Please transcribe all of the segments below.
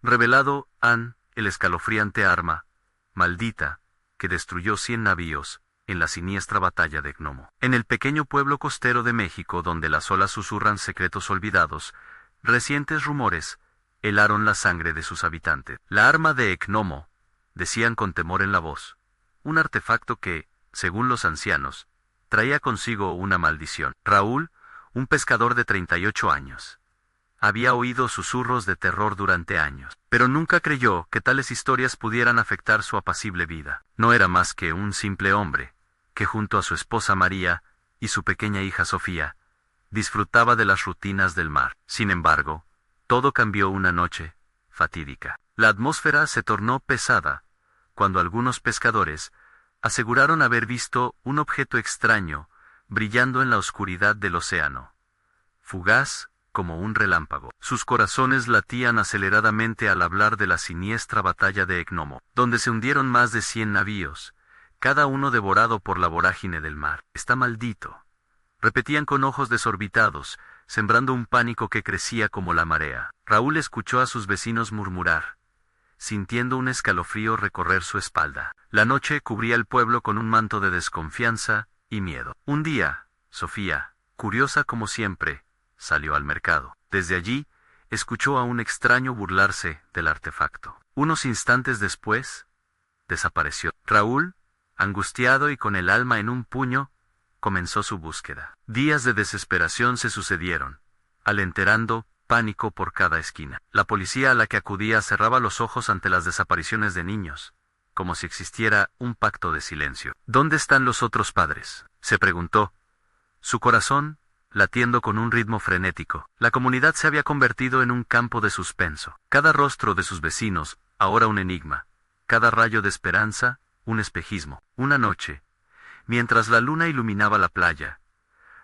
revelado han el escalofriante arma, maldita, que destruyó 100 navíos, en la siniestra batalla de Gnomo. En el pequeño pueblo costero de México donde las olas susurran secretos olvidados, recientes rumores helaron la sangre de sus habitantes. La arma de Gnomo, decían con temor en la voz, un artefacto que, según los ancianos, traía consigo una maldición. Raúl, un pescador de 38 años, había oído susurros de terror durante años, pero nunca creyó que tales historias pudieran afectar su apacible vida. No era más que un simple hombre, que junto a su esposa María y su pequeña hija Sofía, disfrutaba de las rutinas del mar. Sin embargo, todo cambió una noche fatídica. La atmósfera se tornó pesada, cuando algunos pescadores aseguraron haber visto un objeto extraño brillando en la oscuridad del océano, fugaz como un relámpago. Sus corazones latían aceleradamente al hablar de la siniestra batalla de Gnomo, donde se hundieron más de 100 navíos, cada uno devorado por la vorágine del mar. «Está maldito», repetían con ojos desorbitados, sembrando un pánico que crecía como la marea. Raúl escuchó a sus vecinos murmurar, sintiendo un escalofrío recorrer su espalda. La noche cubría el pueblo con un manto de desconfianza y miedo. Un día, Sofía, curiosa como siempre, salió al mercado. Desde allí, escuchó a un extraño burlarse del artefacto. Unos instantes después, desapareció. Raúl, angustiado y con el alma en un puño, comenzó su búsqueda. Días de desesperación se sucedieron, alenterando pánico por cada esquina. La policía a la que acudía cerraba los ojos ante las desapariciones de niños, como si existiera un pacto de silencio. ¿Dónde están los otros padres?, se preguntó, su corazón latiendo con un ritmo frenético. La comunidad se había convertido en un campo de suspenso. Cada rostro de sus vecinos, ahora un enigma. Cada rayo de esperanza, un espejismo. Una noche, mientras la luna iluminaba la playa,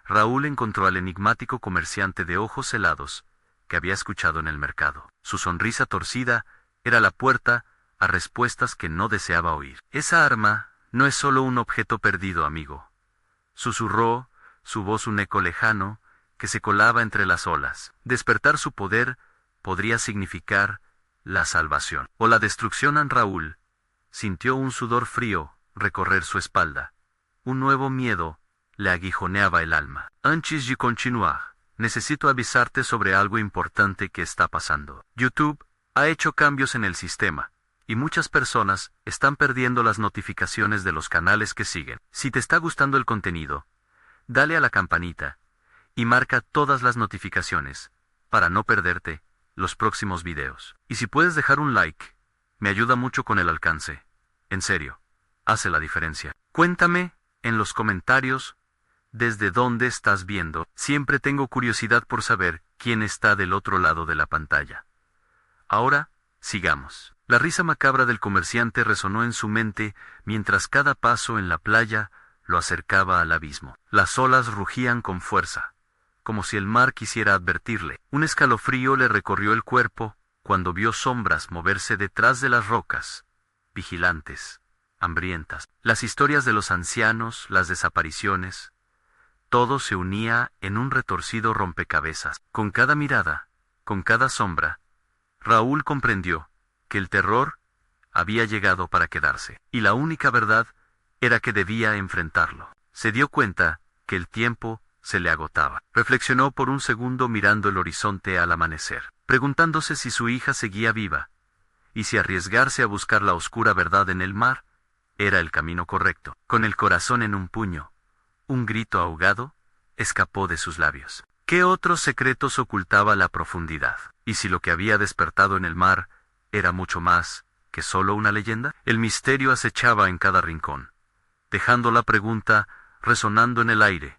Raúl encontró al enigmático comerciante de ojos helados que había escuchado en el mercado. Su sonrisa torcida era la puerta a respuestas que no deseaba oír. «Esa arma no es solo un objeto perdido, amigo», susurró, su voz un eco lejano, que se colaba entre las olas. Despertar su poder podría significar la salvación o la destrucción. Raúl sintió un sudor frío recorrer su espalda. Un nuevo miedo le aguijoneaba el alma. «Antes de continuar, necesito avisarte sobre algo importante que está pasando. YouTube ha hecho cambios en el sistema, y muchas personas están perdiendo las notificaciones de los canales que siguen. Si te está gustando el contenido, dale a la campanita y marca todas las notificaciones para no perderte los próximos videos. Y si puedes dejar un like, me ayuda mucho con el alcance. En serio, hace la diferencia. Cuéntame en los comentarios desde dónde estás viendo. Siempre tengo curiosidad por saber quién está del otro lado de la pantalla. Ahora, sigamos. La risa macabra del comerciante resonó en su mente mientras cada paso en la playa lo acercaba al abismo. Las olas rugían con fuerza, como si el mar quisiera advertirle. Un escalofrío le recorrió el cuerpo cuando vio sombras moverse detrás de las rocas, vigilantes, hambrientas. Las historias de los ancianos, las desapariciones, todo se unía en un retorcido rompecabezas. Con cada mirada, con cada sombra, Raúl comprendió que el terror había llegado para quedarse, y la única verdad era que debía enfrentarlo. Se dio cuenta que el tiempo se le agotaba. Reflexionó por un segundo mirando el horizonte al amanecer, preguntándose si su hija seguía viva, y si arriesgarse a buscar la oscura verdad en el mar era el camino correcto. Con el corazón en un puño, un grito ahogado escapó de sus labios. ¿Qué otros secretos ocultaba la profundidad? ¿Y si lo que había despertado en el mar era mucho más que solo una leyenda? El misterio acechaba en cada rincón, dejando la pregunta resonando en el aire.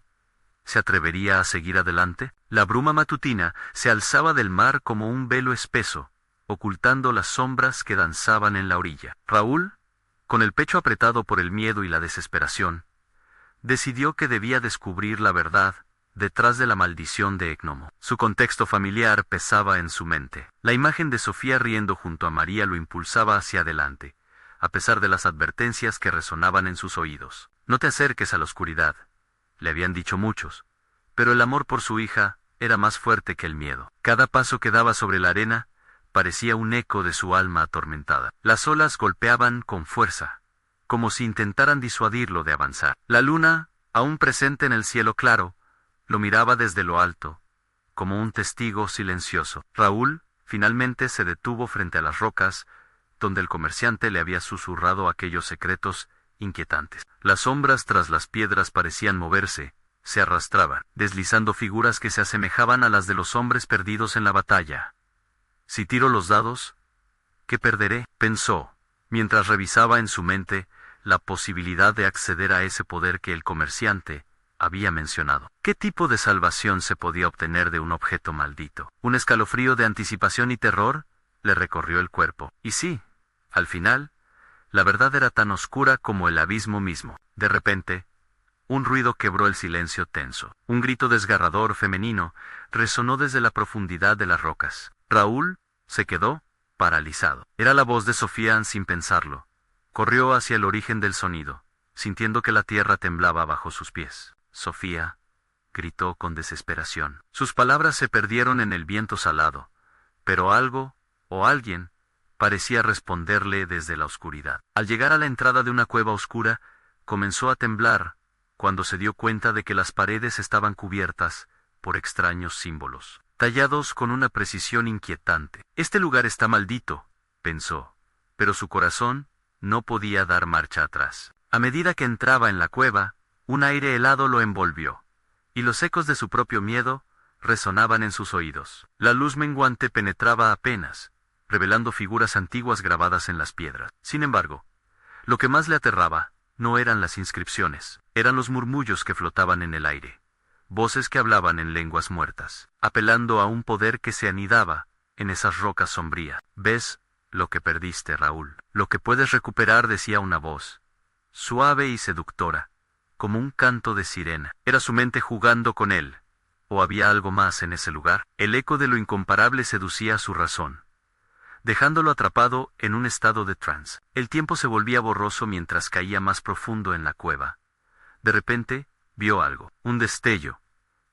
¿Se atrevería a seguir adelante? La bruma matutina se alzaba del mar como un velo espeso, ocultando las sombras que danzaban en la orilla. Raúl, con el pecho apretado por el miedo y la desesperación, decidió que debía descubrir la verdad detrás de la maldición de Gnomo. Su contexto familiar pesaba en su mente. La imagen de Sofía riendo junto a María lo impulsaba hacia adelante, a pesar de las advertencias que resonaban en sus oídos. «No te acerques a la oscuridad», le habían dicho muchos, pero el amor por su hija era más fuerte que el miedo. Cada paso que daba sobre la arena parecía un eco de su alma atormentada. Las olas golpeaban con fuerza, como si intentaran disuadirlo de avanzar. La luna, aún presente en el cielo claro, lo miraba desde lo alto, como un testigo silencioso. Raúl finalmente se detuvo frente a las rocas, donde el comerciante le había susurrado aquellos secretos inquietantes. Las sombras tras las piedras parecían moverse, se arrastraban, deslizando figuras que se asemejaban a las de los hombres perdidos en la batalla. Si tiro los dados, ¿qué perderé?, pensó, mientras revisaba en su mente la posibilidad de acceder a ese poder que el comerciante había mencionado. ¿Qué tipo de salvación se podía obtener de un objeto maldito? Un escalofrío de anticipación y terror le recorrió el cuerpo. Y sí, al final, la verdad era tan oscura como el abismo mismo. De repente, un ruido quebró el silencio tenso. Un grito desgarrador femenino resonó desde la profundidad de las rocas. Raúl se quedó paralizado. Era la voz de Sofía. Sin pensarlo, corrió hacia el origen del sonido, sintiendo que la tierra temblaba bajo sus pies. Sofía, gritó con desesperación. Sus palabras se perdieron en el viento salado, pero algo, o alguien, parecía responderle desde la oscuridad. Al llegar a la entrada de una cueva oscura, comenzó a temblar, cuando se dio cuenta de que las paredes estaban cubiertas por extraños símbolos, tallados con una precisión inquietante. Este lugar está maldito, pensó, pero su corazón no podía dar marcha atrás. A medida que entraba en la cueva, un aire helado lo envolvió, y los ecos de su propio miedo resonaban en sus oídos. La luz menguante penetraba apenas, revelando figuras antiguas grabadas en las piedras. Sin embargo, lo que más le aterraba no eran las inscripciones, eran los murmullos que flotaban en el aire, voces que hablaban en lenguas muertas, apelando a un poder que se anidaba en esas rocas sombrías. «¿Ves lo que perdiste, Raúl? Lo que puedes recuperar», decía una voz, suave y seductora, como un canto de sirena. ¿Era su mente jugando con él, o había algo más en ese lugar? El eco de lo incomparable seducía a su razón, dejándolo atrapado en un estado de trance. El tiempo se volvía borroso mientras caía más profundo en la cueva. De repente, vio algo, un destello,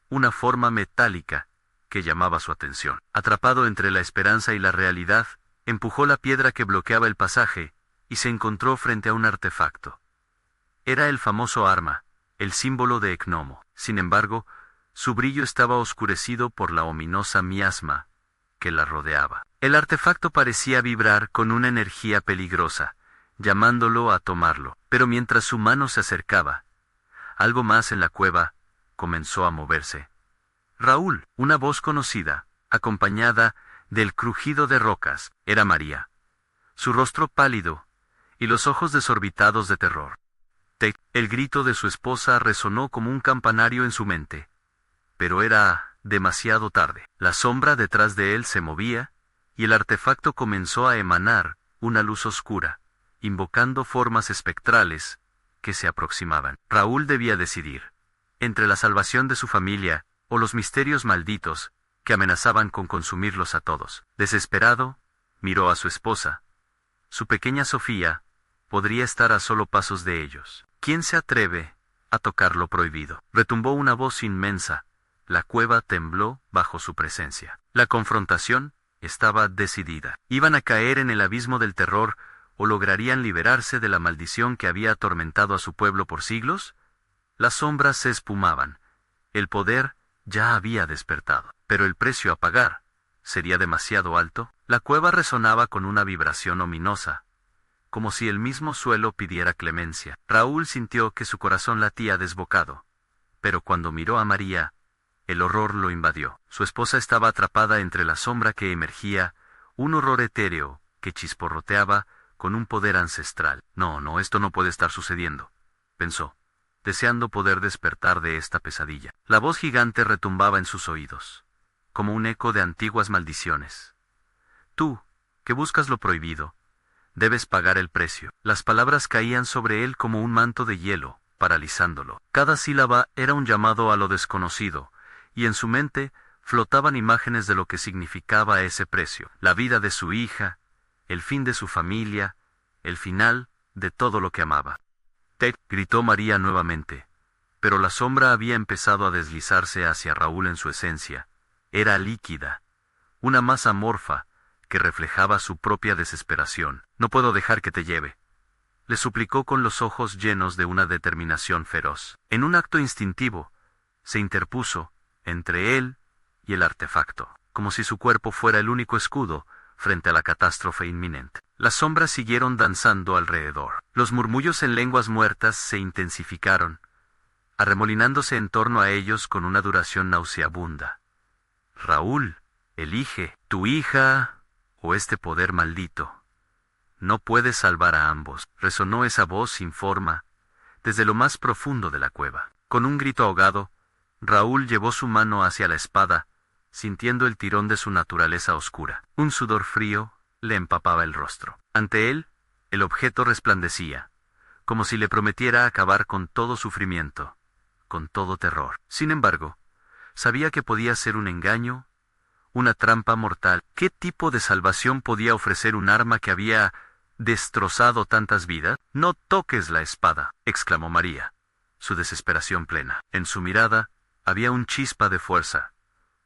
una forma metálica que llamaba su atención. Atrapado entre la esperanza y la realidad, empujó la piedra que bloqueaba el pasaje y se encontró frente a un artefacto. Era el famoso arma, el símbolo de Gnomo. Sin embargo, su brillo estaba oscurecido por la ominosa miasma que la rodeaba. El artefacto parecía vibrar con una energía peligrosa, llamándolo a tomarlo. Pero mientras su mano se acercaba, algo más en la cueva comenzó a moverse. «Raúl», una voz conocida, acompañada del crujido de rocas, era María. Su rostro pálido y los ojos desorbitados de terror. El grito de su esposa resonó como un campanario en su mente. Pero era demasiado tarde. La sombra detrás de él se movía, y el artefacto comenzó a emanar una luz oscura, invocando formas espectrales que se aproximaban. Raúl debía decidir entre la salvación de su familia o los misterios malditos que amenazaban con consumirlos a todos. Desesperado, miró a su esposa. Su pequeña Sofía podría estar a solo pasos de ellos. ¿Quién se atreve a tocar lo prohibido? Retumbó una voz inmensa. La cueva tembló bajo su presencia. La confrontación estaba decidida. Iban a caer en el abismo del terror o lograrían liberarse de la maldición que había atormentado a su pueblo por siglos. Las sombras se espumaban. El poder ya había despertado. Pero el precio a pagar sería demasiado alto. La cueva resonaba con una vibración ominosa, como si el mismo suelo pidiera clemencia. Raúl sintió que su corazón latía desbocado. Pero cuando miró a María, el horror lo invadió. Su esposa estaba atrapada entre la sombra que emergía, un horror etéreo que chisporroteaba con un poder ancestral. No, esto no puede estar sucediendo, pensó, deseando poder despertar de esta pesadilla. La voz gigante retumbaba en sus oídos, como un eco de antiguas maldiciones. Tú, que buscas lo prohibido, debes pagar el precio. Las palabras caían sobre él como un manto de hielo, paralizándolo. Cada sílaba era un llamado a lo desconocido, y en su mente flotaban imágenes de lo que significaba ese precio. La vida de su hija, el fin de su familia, el final de todo lo que amaba. «Ted», gritó María nuevamente, pero la sombra había empezado a deslizarse hacia Raúl en su esencia. Era líquida, una masa amorfa, que que reflejaba su propia desesperación. No puedo dejar que te lleve, le suplicó con los ojos llenos de una determinación feroz. En un acto instintivo, se interpuso entre él y el artefacto, como si su cuerpo fuera el único escudo frente a la catástrofe inminente. Las sombras siguieron danzando alrededor. Los murmullos en lenguas muertas se intensificaron, arremolinándose en torno a ellos con una duración nauseabunda. Raúl, elige, tu hija o este poder maldito. No puedes salvar a ambos, resonó esa voz sin forma, desde lo más profundo de la cueva. Con un grito ahogado, Raúl llevó su mano hacia la espada, sintiendo el tirón de su naturaleza oscura. Un sudor frío le empapaba el rostro. Ante él, el objeto resplandecía, como si le prometiera acabar con todo sufrimiento, con todo terror. Sin embargo, sabía que podía ser un engaño, una trampa mortal. ¿Qué tipo de salvación podía ofrecer un arma que había destrozado tantas vidas? «No toques la espada», exclamó María, su desesperación plena. En su mirada había un chispa de fuerza,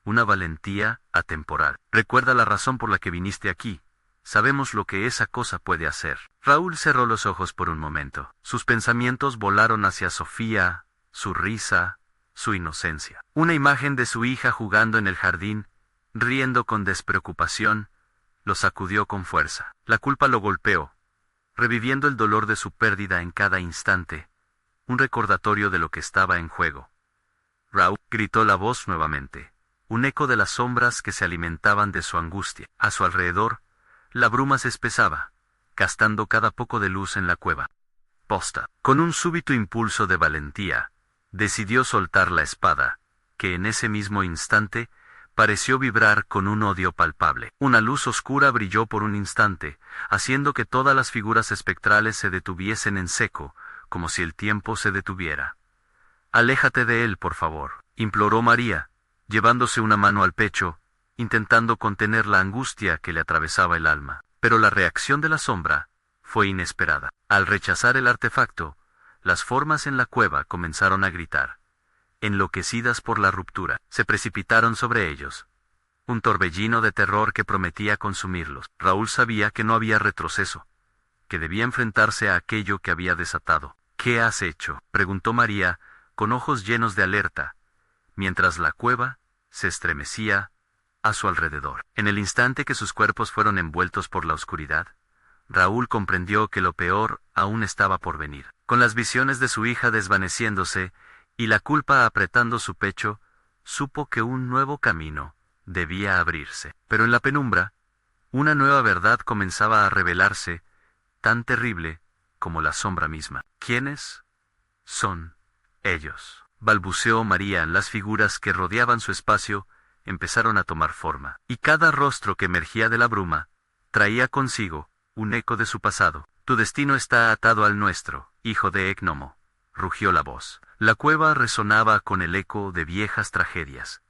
una valentía atemporal. «Recuerda la razón por la que viniste aquí. Sabemos lo que esa cosa puede hacer». Raúl cerró los ojos por un momento. Sus pensamientos volaron hacia Sofía, su risa, su inocencia. Una imagen de su hija jugando en el jardín, riendo con despreocupación, lo sacudió con fuerza. La culpa lo golpeó, reviviendo el dolor de su pérdida en cada instante, un recordatorio de lo que estaba en juego. «Raúl», gritó la voz nuevamente, un eco de las sombras que se alimentaban de su angustia. A su alrededor, la bruma se espesaba, gastando cada poco de luz en la cueva. Posta. Con un súbito impulso de valentía, decidió soltar la espada, que en ese mismo instante pareció vibrar con un odio palpable. Una luz oscura brilló por un instante, haciendo que todas las figuras espectrales se detuviesen en seco, como si el tiempo se detuviera. «Aléjate de él, por favor», imploró María, llevándose una mano al pecho, intentando contener la angustia que le atravesaba el alma. Pero la reacción de la sombra fue inesperada. Al rechazar el artefacto, las formas en la cueva comenzaron a gritar. Enloquecidas por la ruptura, se precipitaron sobre ellos. Un torbellino de terror que prometía consumirlos. Raúl sabía que no había retroceso, que debía enfrentarse a aquello que había desatado. «¿Qué has hecho?», preguntó María, con ojos llenos de alerta, mientras la cueva se estremecía a su alrededor. En el instante que sus cuerpos fueron envueltos por la oscuridad, Raúl comprendió que lo peor aún estaba por venir. Con las visiones de su hija desvaneciéndose y la culpa apretando su pecho, supo que un nuevo camino debía abrirse. Pero en la penumbra, una nueva verdad comenzaba a revelarse, tan terrible como la sombra misma. «¿Quiénes son ellos?», balbuceó María. Las figuras que rodeaban su espacio empezaron a tomar forma, y cada rostro que emergía de la bruma traía consigo un eco de su pasado. «Tu destino está atado al nuestro, hijo de Ecnomo», rugió la voz. La cueva resonaba con el eco de viejas tragedias,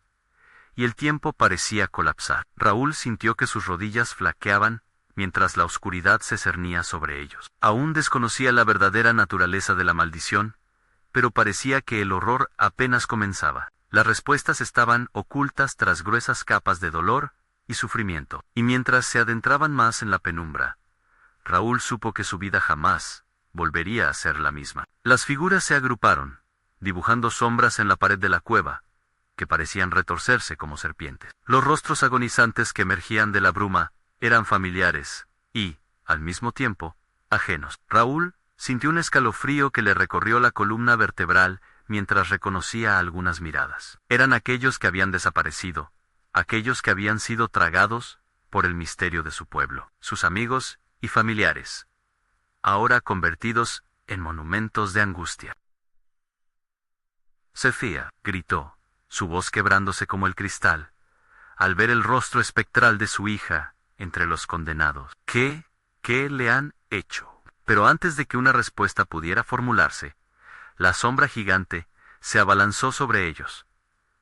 y el tiempo parecía colapsar. Raúl sintió que sus rodillas flaqueaban mientras la oscuridad se cernía sobre ellos. Aún desconocía la verdadera naturaleza de la maldición, pero parecía que el horror apenas comenzaba. Las respuestas estaban ocultas tras gruesas capas de dolor y sufrimiento, y mientras se adentraban más en la penumbra, Raúl supo que su vida jamás volvería a ser la misma. Las figuras se agruparon, dibujando sombras en la pared de la cueva, que parecían retorcerse como serpientes. Los rostros agonizantes que emergían de la bruma eran familiares y, al mismo tiempo, ajenos. Raúl sintió un escalofrío que le recorrió la columna vertebral mientras reconocía algunas miradas. Eran aquellos que habían desaparecido, aquellos que habían sido tragados por el misterio de su pueblo, sus amigos y familiares, ahora convertidos en monumentos de angustia. «Sofía», gritó, su voz quebrándose como el cristal, al ver el rostro espectral de su hija entre los condenados. «¿Qué le han hecho?». Pero antes de que una respuesta pudiera formularse, la sombra gigante se abalanzó sobre ellos,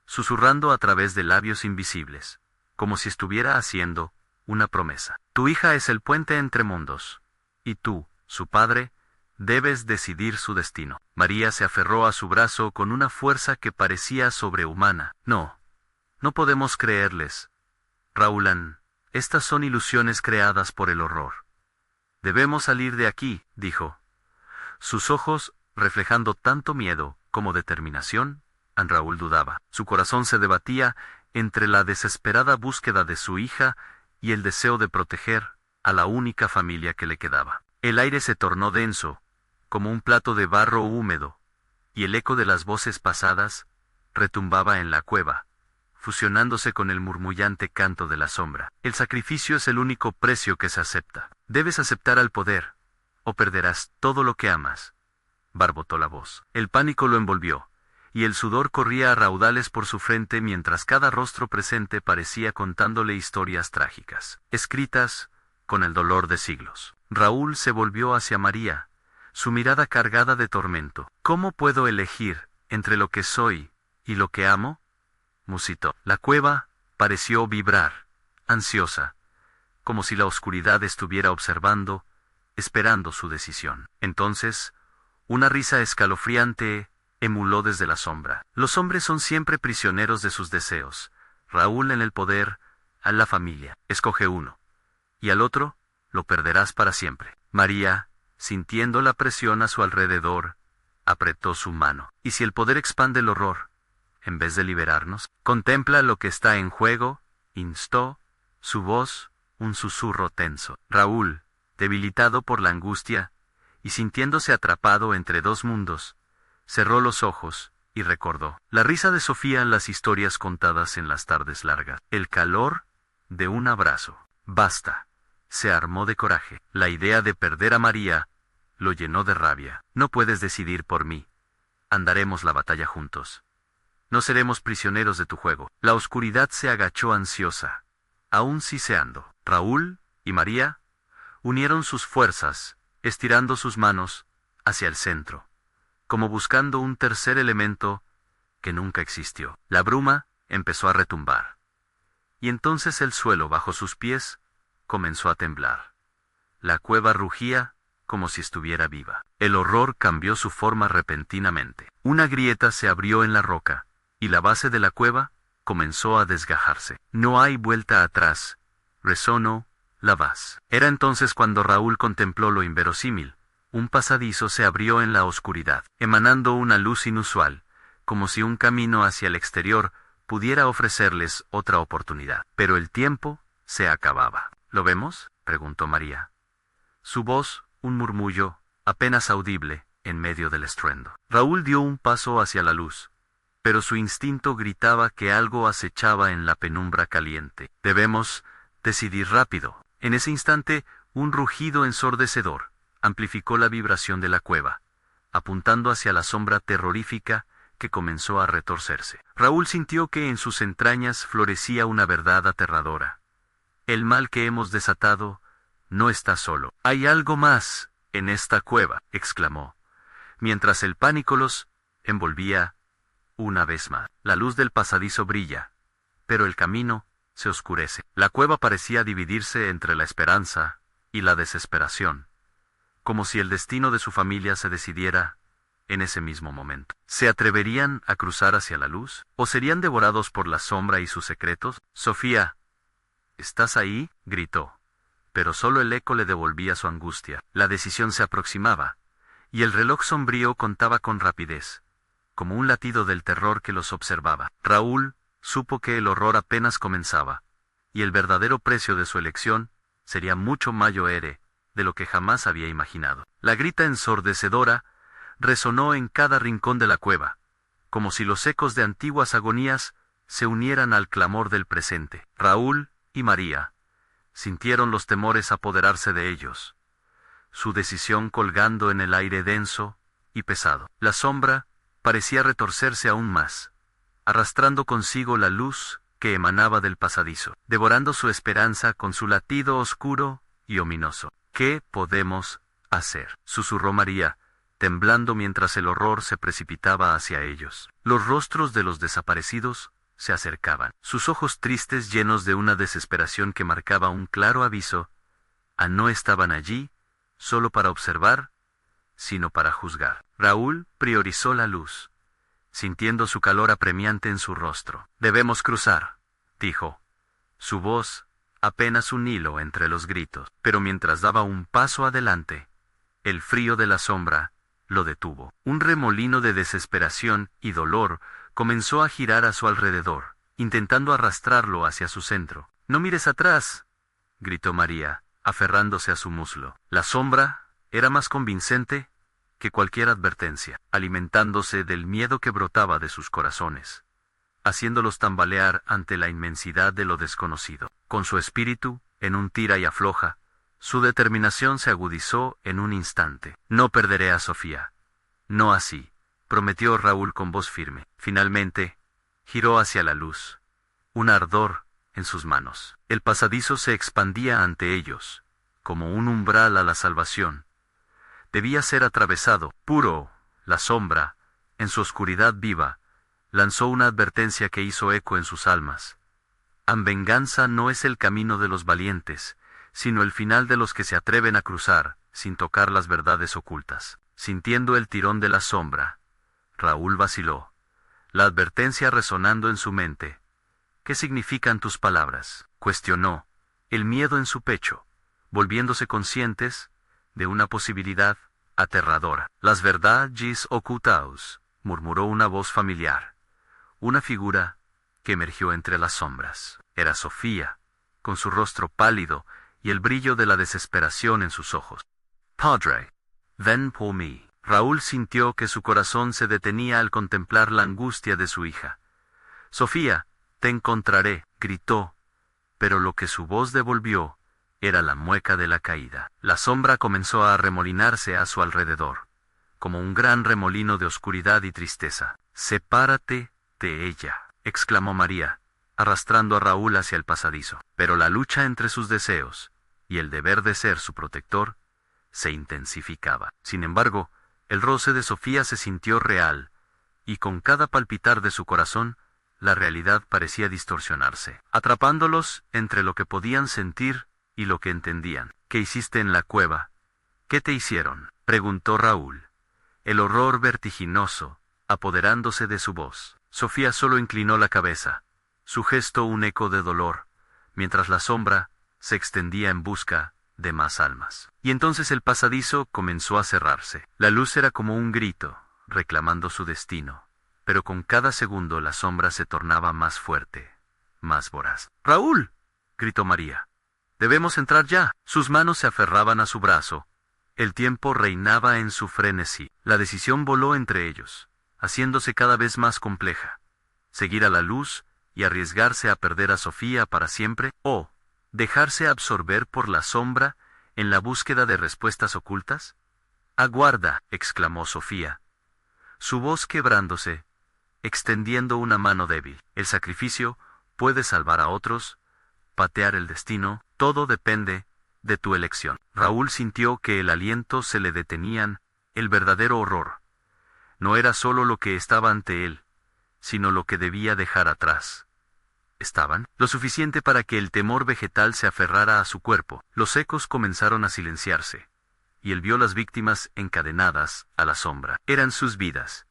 susurrando a través de labios invisibles, como si estuviera haciendo una promesa. «Tu hija es el puente entre mundos, y tú, su padre, debes decidir su destino». María se aferró a su brazo con una fuerza que parecía sobrehumana. No podemos creerles. Raúl, Estas son ilusiones creadas por el horror. Debemos salir de aquí, dijo. Sus ojos, reflejando tanto miedo como determinación, Raúl dudaba. Su corazón se debatía entre la desesperada búsqueda de su hija y el deseo de proteger a la única familia que le quedaba. El aire se tornó denso, como un plato de barro húmedo, y el eco de las voces pasadas retumbaba en la cueva, fusionándose con el murmullante canto de la sombra. El sacrificio es el único precio que se acepta. Debes aceptar al poder, o perderás todo lo que amas, barbotó la voz. El pánico lo envolvió, y el sudor corría a raudales por su frente mientras cada rostro presente parecía contándole historias trágicas, escritas con el dolor de siglos. Raúl se volvió hacia María, su mirada cargada de tormento. ¿Cómo puedo elegir entre lo que soy y lo que amo?, musitó. La cueva pareció vibrar, ansiosa, como si la oscuridad estuviera observando, esperando su decisión. Entonces, una risa escalofriante emuló desde la sombra. Los hombres son siempre prisioneros de sus deseos. Raúl en el poder, a la familia. Escoge uno, y al otro lo perderás para siempre. María, sintiendo la presión a su alrededor, apretó su mano. ¿Y si el poder expande el horror, en vez de liberarnos? Contempla lo que está en juego, instó, su voz, un susurro tenso. Raúl, debilitado por la angustia, y sintiéndose atrapado entre dos mundos, cerró los ojos, y recordó la risa de Sofía en las historias contadas en las tardes largas, el calor de un abrazo. Basta. Se armó de coraje. La idea de perder a María lo llenó de rabia. No puedes decidir por mí. Andaremos la batalla juntos. No seremos prisioneros de tu juego. La oscuridad se agachó ansiosa, aún siseando. Raúl y María unieron sus fuerzas, estirando sus manos hacia el centro, como buscando un tercer elemento que nunca existió. La bruma empezó a retumbar, y entonces el suelo bajo sus pies comenzó a temblar. La cueva rugía como si estuviera viva. El horror cambió su forma repentinamente. Una grieta se abrió en la roca, y la base de la cueva comenzó a desgajarse. No hay vuelta atrás, resonó la voz. Era entonces cuando Raúl contempló lo inverosímil. Un pasadizo se abrió en la oscuridad, emanando una luz inusual, como si un camino hacia el exterior pudiera ofrecerles otra oportunidad. Pero el tiempo se acababa. ¿Lo vemos?, preguntó María. Su voz, un murmullo, apenas audible, en medio del estruendo. Raúl dio un paso hacia la luz, pero su instinto gritaba que algo acechaba en la penumbra caliente. Debemos decidir rápido. En ese instante, un rugido ensordecedor amplificó la vibración de la cueva, apuntando hacia la sombra terrorífica que comenzó a retorcerse. Raúl sintió que en sus entrañas florecía una verdad aterradora. El mal que hemos desatado no está solo. Hay algo más en esta cueva, exclamó, mientras el pánico los envolvía una vez más. La luz del pasadizo brilla, pero el camino se oscurece. La cueva parecía dividirse entre la esperanza y la desesperación, como si el destino de su familia se decidiera en ese mismo momento. ¿Se atreverían a cruzar hacia la luz? ¿O serían devorados por la sombra y sus secretos? Sofía, ¿estás ahí?, gritó, pero solo el eco le devolvía su angustia. La decisión se aproximaba, y el reloj sombrío contaba con rapidez, como un latido del terror que los observaba. Raúl supo que el horror apenas comenzaba, y el verdadero precio de su elección sería mucho mayor de lo que jamás había imaginado. La grita ensordecedora resonó en cada rincón de la cueva, como si los ecos de antiguas agonías se unieran al clamor del presente. Raúl y María sintieron los temores apoderarse de ellos, su decisión colgando en el aire denso y pesado. La sombra parecía retorcerse aún más, arrastrando consigo la luz que emanaba del pasadizo, devorando su esperanza con su latido oscuro y ominoso. ¿Qué podemos hacer?, susurró María, temblando mientras el horror se precipitaba hacia ellos. Los rostros de los desaparecidos se acercaban, sus ojos tristes llenos de una desesperación que marcaba un claro aviso a no estaban allí solo para observar, sino para juzgar. Raúl priorizó la luz, sintiendo su calor apremiante en su rostro. Debemos cruzar, dijo, su voz apenas un hilo entre los gritos. Pero mientras daba un paso adelante, el frío de la sombra lo detuvo. Un remolino de desesperación y dolor comenzó a girar a su alrededor, intentando arrastrarlo hacia su centro. «¡No mires atrás!», gritó María, aferrándose a su muslo. La sombra era más convincente que cualquier advertencia, alimentándose del miedo que brotaba de sus corazones, haciéndolos tambalear ante la inmensidad de lo desconocido. Con su espíritu, en un tira y afloja, su determinación se agudizó en un instante. «No perderé a Sofía. No así», prometió Raúl con voz firme. Finalmente, giró hacia la luz, un ardor en sus manos. El pasadizo se expandía ante ellos, como un umbral a la salvación. Debía ser atravesado. Puro, la sombra, en su oscuridad viva, lanzó una advertencia que hizo eco en sus almas. «Venganza no es el camino de los valientes, sino el final de los que se atreven a cruzar, sin tocar las verdades ocultas». Sintiendo el tirón de la sombra, Raúl vaciló, la advertencia resonando en su mente. «¿Qué significan tus palabras?», cuestionó, el miedo en su pecho, volviéndose conscientes de una posibilidad aterradora. «Las verdades ocultas», murmuró una voz familiar, una figura que emergió entre las sombras. Era Sofía, con su rostro pálido y el brillo de la desesperación en sus ojos. «Padre, ven por mí». Raúl sintió que su corazón se detenía al contemplar la angustia de su hija. «Sofía, te encontraré», gritó, pero lo que su voz devolvió era la mueca de la caída. La sombra comenzó a arremolinarse a su alrededor, como un gran remolino de oscuridad y tristeza. «Sepárate de ella», exclamó María, arrastrando a Raúl hacia el pasadizo. Pero la lucha entre sus deseos y el deber de ser su protector se intensificaba. Sin embargo, el roce de Sofía se sintió real, y con cada palpitar de su corazón, la realidad parecía distorsionarse, atrapándolos entre lo que podían sentir y lo que entendían. «¿Qué hiciste en la cueva? ¿Qué te hicieron?», preguntó Raúl, el horror vertiginoso apoderándose de su voz. Sofía solo inclinó la cabeza, su gesto un eco de dolor, mientras la sombra se extendía en busca de más almas. Y entonces el pasadizo comenzó a cerrarse. La luz era como un grito, reclamando su destino, pero con cada segundo la sombra se tornaba más fuerte, más voraz. «¡Raúl!», gritó María. «Debemos entrar ya». Sus manos se aferraban a su brazo. El tiempo reinaba en su frenesí. La decisión voló entre ellos, haciéndose cada vez más compleja. Seguir a la luz y arriesgarse a perder a Sofía para siempre, o dejarse absorber por la sombra en la búsqueda de respuestas ocultas. «Aguarda», exclamó Sofía, su voz quebrándose, extendiendo una mano débil. «El sacrificio puede salvar a otros, patear el destino, todo depende de tu elección». Raúl sintió que el aliento se le detenían. El verdadero horror no era solo lo que estaba ante él, sino lo que debía dejar atrás. Estaban lo suficiente para que el temor vegetal se aferrara a su cuerpo. Los ecos comenzaron a silenciarse, y él vio las víctimas encadenadas a la sombra. Eran sus vidas,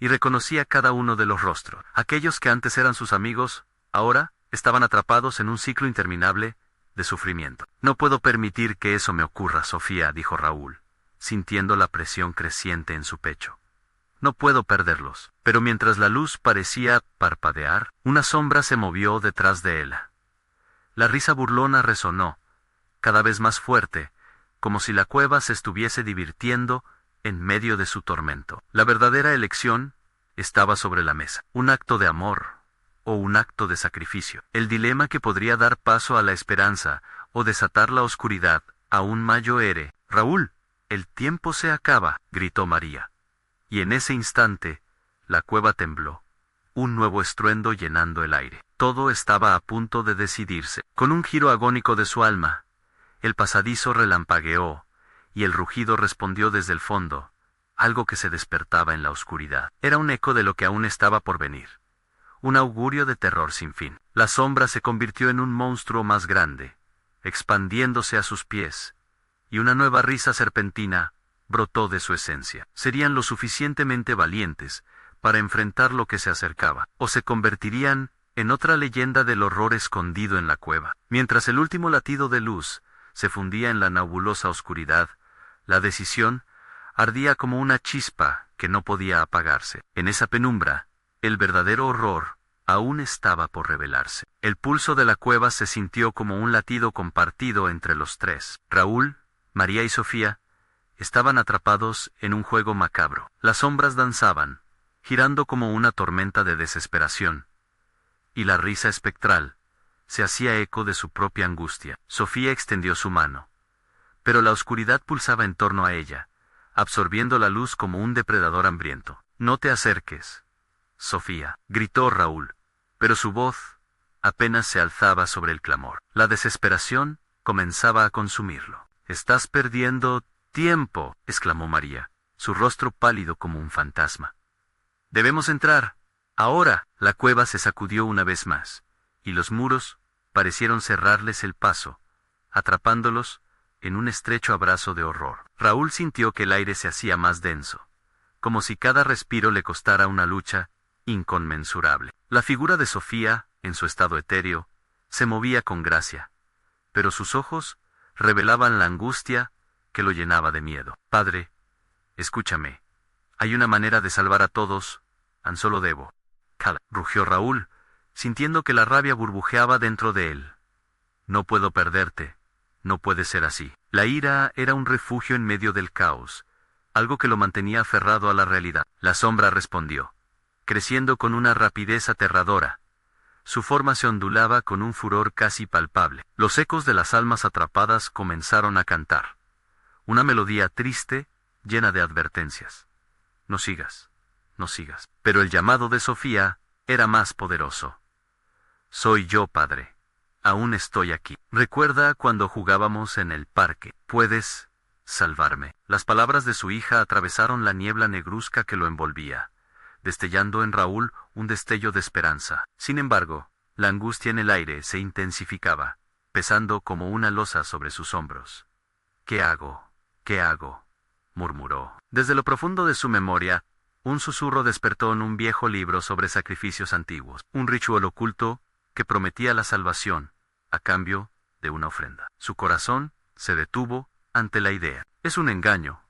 y reconocía cada uno de los rostros. Aquellos que antes eran sus amigos, ahora estaban atrapados en un ciclo interminable de sufrimiento. «No puedo permitir que eso me ocurra, Sofía», dijo Raúl, sintiendo la presión creciente en su pecho. «No puedo perderlos». Pero mientras la luz parecía parpadear, una sombra se movió detrás de él. La risa burlona resonó, cada vez más fuerte, como si la cueva se estuviese divirtiendo en medio de su tormento. La verdadera elección estaba sobre la mesa. Un acto de amor o un acto de sacrificio. El dilema que podría dar paso a la esperanza o desatar la oscuridad aún mayor. «Raúl, el tiempo se acaba», gritó María. Y en ese instante, la cueva tembló, un nuevo estruendo llenando el aire. Todo estaba a punto de decidirse. Con un giro agónico de su alma, el pasadizo relampagueó, y el rugido respondió desde el fondo, algo que se despertaba en la oscuridad. Era un eco de lo que aún estaba por venir, un augurio de terror sin fin. La sombra se convirtió en un monstruo más grande, expandiéndose a sus pies, y una nueva risa serpentina brotó de su esencia. Serían lo suficientemente valientes para enfrentar lo que se acercaba, o se convertirían en otra leyenda del horror escondido en la cueva. Mientras el último latido de luz se fundía en la nebulosa oscuridad, la decisión ardía como una chispa que no podía apagarse. En esa penumbra, el verdadero horror aún estaba por revelarse. El pulso de la cueva se sintió como un latido compartido entre los tres. Raúl, María y Sofía estaban atrapados en un juego macabro. Las sombras danzaban, girando como una tormenta de desesperación, y la risa espectral se hacía eco de su propia angustia. Sofía extendió su mano, pero la oscuridad pulsaba en torno a ella, absorbiendo la luz como un depredador hambriento. «No te acerques, Sofía», gritó Raúl, pero su voz apenas se alzaba sobre el clamor. La desesperación comenzaba a consumirlo. «Estás perdiendo tiempo», exclamó María, su rostro pálido como un fantasma. «Debemos entrar. Ahora». La cueva se sacudió una vez más, y los muros parecieron cerrarles el paso, atrapándolos en un estrecho abrazo de horror. Raúl sintió que el aire se hacía más denso, como si cada respiro le costara una lucha inconmensurable. La figura de Sofía, en su estado etéreo, se movía con gracia, pero sus ojos revelaban la angustia que lo llenaba de miedo. «Padre, escúchame. Hay una manera de salvar a todos, tan solo debo». «Cala», rugió Raúl, sintiendo que la rabia burbujeaba dentro de él. «No puedo perderte. No puede ser así». La ira era un refugio en medio del caos, algo que lo mantenía aferrado a la realidad. La sombra respondió, creciendo con una rapidez aterradora. Su forma se ondulaba con un furor casi palpable. Los ecos de las almas atrapadas comenzaron a cantar. Una melodía triste, llena de advertencias. «No sigas, no sigas». Pero el llamado de Sofía era más poderoso. «Soy yo, padre. Aún estoy aquí. Recuerda cuando jugábamos en el parque. Puedes salvarme». Las palabras de su hija atravesaron la niebla negruzca que lo envolvía, destellando en Raúl un destello de esperanza. Sin embargo, la angustia en el aire se intensificaba, pesando como una losa sobre sus hombros. «¿Qué hago? ¿Qué hago?», murmuró. Desde lo profundo de su memoria, un susurro despertó en un viejo libro sobre sacrificios antiguos, un ritual oculto que prometía la salvación a cambio de una ofrenda. Su corazón se detuvo ante la idea. «Es un engaño»,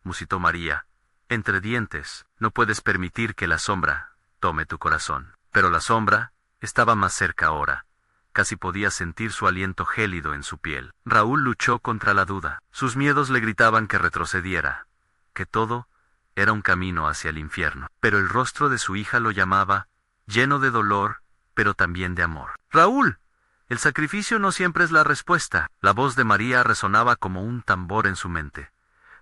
musitó María, entre dientes. «No puedes permitir que la sombra tome tu corazón». Pero la sombra estaba más cerca ahora. Casi podía sentir su aliento gélido en su piel. Raúl luchó contra la duda. Sus miedos le gritaban que retrocediera, que todo era un camino hacia el infierno. Pero el rostro de su hija lo llamaba, lleno de dolor, pero también de amor. «Raúl, el sacrificio no siempre es la respuesta». La voz de María resonaba como un tambor en su mente,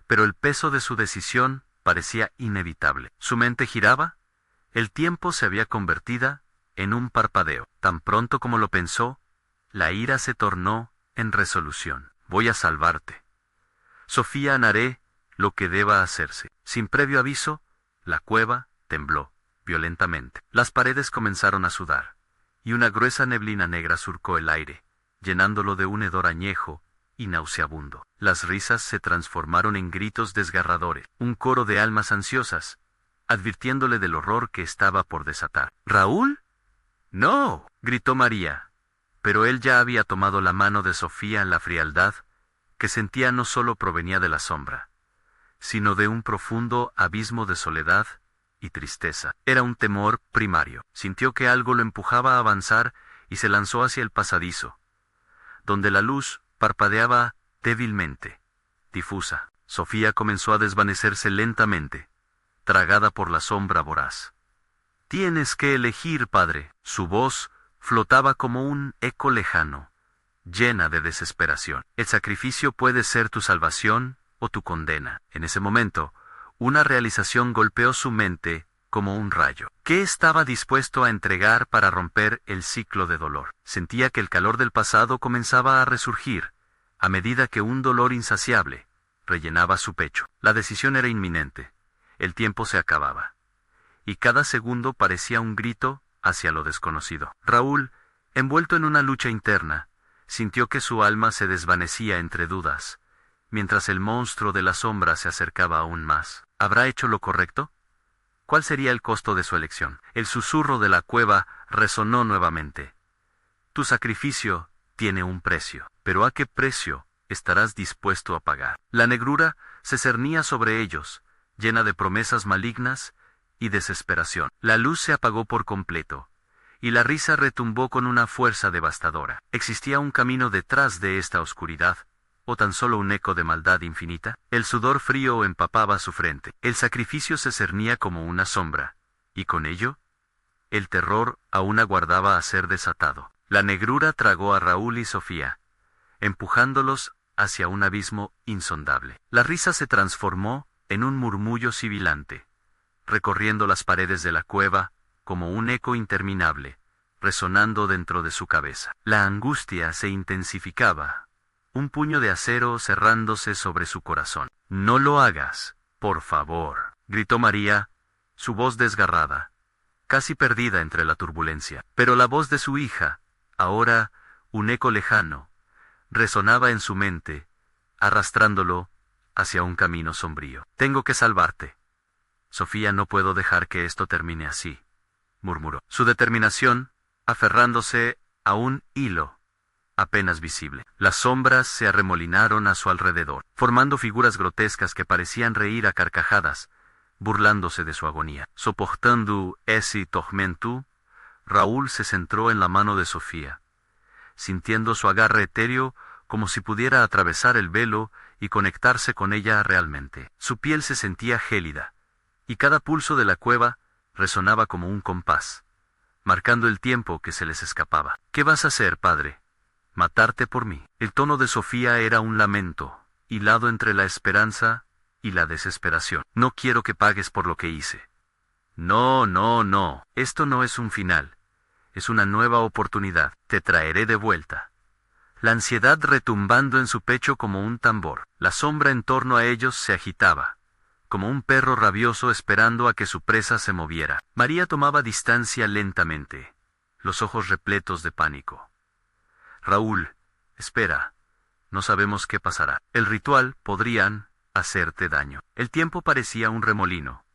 pero el peso de su decisión parecía inevitable. Su mente giraba, el tiempo se había convertido en un parpadeo. Tan pronto como lo pensó, la ira se tornó en resolución. «Voy a salvarte. Sofía, haré lo que deba hacerse». Sin previo aviso, la cueva tembló violentamente. Las paredes comenzaron a sudar, y una gruesa neblina negra surcó el aire, llenándolo de un hedor añejo y nauseabundo. Las risas se transformaron en gritos desgarradores, un coro de almas ansiosas, advirtiéndole del horror que estaba por desatar. «¿Raúl? No», gritó María, pero él ya había tomado la mano de Sofía. En la frialdad que sentía no solo provenía de la sombra, sino de un profundo abismo de soledad y tristeza. Era un temor primario. Sintió que algo lo empujaba a avanzar y se lanzó hacia el pasadizo, donde la luz parpadeaba débilmente, difusa. Sofía comenzó a desvanecerse lentamente, tragada por la sombra voraz. «Tienes que elegir, padre». Su voz flotaba como un eco lejano, llena de desesperación. «El sacrificio puede ser tu salvación o tu condena». En ese momento, una realización golpeó su mente como un rayo. ¿Qué estaba dispuesto a entregar para romper el ciclo de dolor? Sentía que el calor del pasado comenzaba a resurgir, a medida que un dolor insaciable rellenaba su pecho. La decisión era inminente. El tiempo se acababa, y cada segundo parecía un grito hacia lo desconocido. Raúl, envuelto en una lucha interna, sintió que su alma se desvanecía entre dudas, mientras el monstruo de la sombra se acercaba aún más. ¿Habrá hecho lo correcto? ¿Cuál sería el costo de su elección? El susurro de la cueva resonó nuevamente. Tu sacrificio tiene un precio, pero ¿a qué precio estarás dispuesto a pagar? La negrura se cernía sobre ellos, llena de promesas malignas y desesperación. La luz se apagó por completo, y la risa retumbó con una fuerza devastadora. ¿Existía un camino detrás de esta oscuridad, o tan solo un eco de maldad infinita? El sudor frío empapaba su frente. El sacrificio se cernía como una sombra, y con ello, el terror aún aguardaba a ser desatado. La negrura tragó a Raúl y Sofía, empujándolos hacia un abismo insondable. La risa se transformó en un murmullo sibilante, recorriendo las paredes de la cueva, como un eco interminable, resonando dentro de su cabeza. La angustia se intensificaba, un puño de acero cerrándose sobre su corazón. «No lo hagas, por favor», gritó María, su voz desgarrada, casi perdida entre la turbulencia. Pero la voz de su hija, ahora un eco lejano, resonaba en su mente, arrastrándolo hacia un camino sombrío. «Tengo que salvarte. Sofía, no puedo dejar que esto termine así», murmuró. Su determinación, aferrándose a un hilo apenas visible. Las sombras se arremolinaron a su alrededor, formando figuras grotescas que parecían reír a carcajadas, burlándose de su agonía. Soportando ese tormento, Raúl se centró en la mano de Sofía, sintiendo su agarre etéreo como si pudiera atravesar el velo y conectarse con ella realmente. Su piel se sentía gélida, y cada pulso de la cueva resonaba como un compás, marcando el tiempo que se les escapaba. «¿Qué vas a hacer, padre? Matarte por mí». El tono de Sofía era un lamento, hilado entre la esperanza y la desesperación. «No quiero que pagues por lo que hice». «No, no, no. Esto no es un final. Es una nueva oportunidad. Te traeré de vuelta». La ansiedad retumbando en su pecho como un tambor. La sombra en torno a ellos se agitaba, como un perro rabioso esperando a que su presa se moviera. María tomaba distancia lentamente, los ojos repletos de pánico. «Raúl, espera. No sabemos qué pasará. El ritual podrían hacerte daño». El tiempo parecía un remolino,